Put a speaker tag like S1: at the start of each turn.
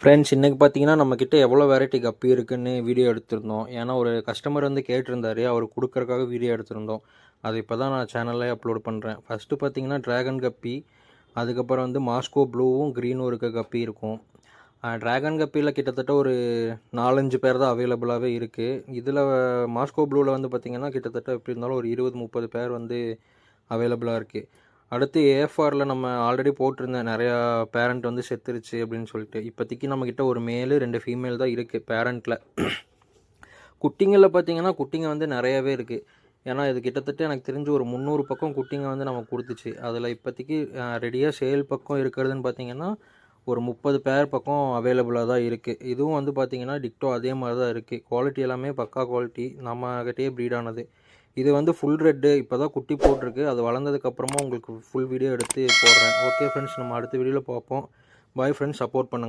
S1: Friends இன்றைக்கி பார்த்தீங்கன்னா நம்மக்கிட்ட எவ்வளோ வெரைட்டி கப்பி இருக்குன்னு வீடியோ எடுத்திருந்தோம். ஏன்னா ஒரு கஸ்டமர் வந்து கேட்டிருந்தாரு, அவர் கொடுக்கறக்காக வீடியோ எடுத்திருந்தோம். அது இப்போ தான் நான் சேனல்லே அப்லோட் பண்ணுறேன். ஃபஸ்ட்டு பார்த்தீங்கன்னா ட்ராகன் கப்பி, அதுக்கப்புறம் வந்து மாஸ்கோ ப்ளூவும் க்ரீனும் இருக்க கப்பி இருக்கும். ட்ராகன் கப்பியில் கிட்டத்தட்ட ஒரு 4-5 பேர் தான் அவைலபிளாகவே இருக்குது. இதில் மாஸ்கோ ப்ளூவில் வந்து பார்த்திங்கன்னா கிட்டத்தட்ட எப்படி இருந்தாலும் ஒரு 20-30 பேர் வந்து அவைலபிளாக இருக்குது. அடுத்து ஏஎஃப்ஆரில் நம்ம ஆல்ரெடி போட்டிருந்தேன், நிறையா பேரண்ட் வந்து செத்துருச்சு அப்படின்னு சொல்லிட்டு. இப்போதைக்கு நம்மக்கிட்ட ஒரு மேலு 2 ஃபீமேல் தான் இருக்குது பேரண்ட்டில். குட்டிங்களில் பார்த்தீங்கன்னா குட்டிங்க வந்து நிறையாவே இருக்குது. ஏன்னா இது கிட்டத்தட்ட எனக்கு தெரிஞ்சு ஒரு 300 பக்கம் குட்டிங்க வந்து நம்ம கொடுத்துச்சு. அதில் இப்போதைக்கு ரெடியாக சேல் பக்கம் இருக்கிறதுன்னு பார்த்தீங்கன்னா ஒரு 30 பேர் பக்கம் அவைலபிளாக தான் இருக்குது. இதுவும் வந்து பார்த்திங்கன்னா டிக்டோ அதே மாதிரி தான் இருக்குது. குவாலிட்டி எல்லாமே பக்கா குவாலிட்டி, நம்மகிட்டே ப்ரீட் ஆனது. இது வந்து ஃபுல் ரெட்டு, இப்போ தான் குட்டி போட்டிருக்கு. அது வளர்ந்ததுக்கப்புறமா உங்களுக்கு ஃபுல் வீடியோ எடுத்து போடுறேன். ஓகே ஃப்ரெண்ட்ஸ், நம்ம அடுத்த வீடியோவில் பார்ப்போம். பாய் ஃப்ரெண்ட்ஸ், சப்போர்ட் பண்ணுங்கள்.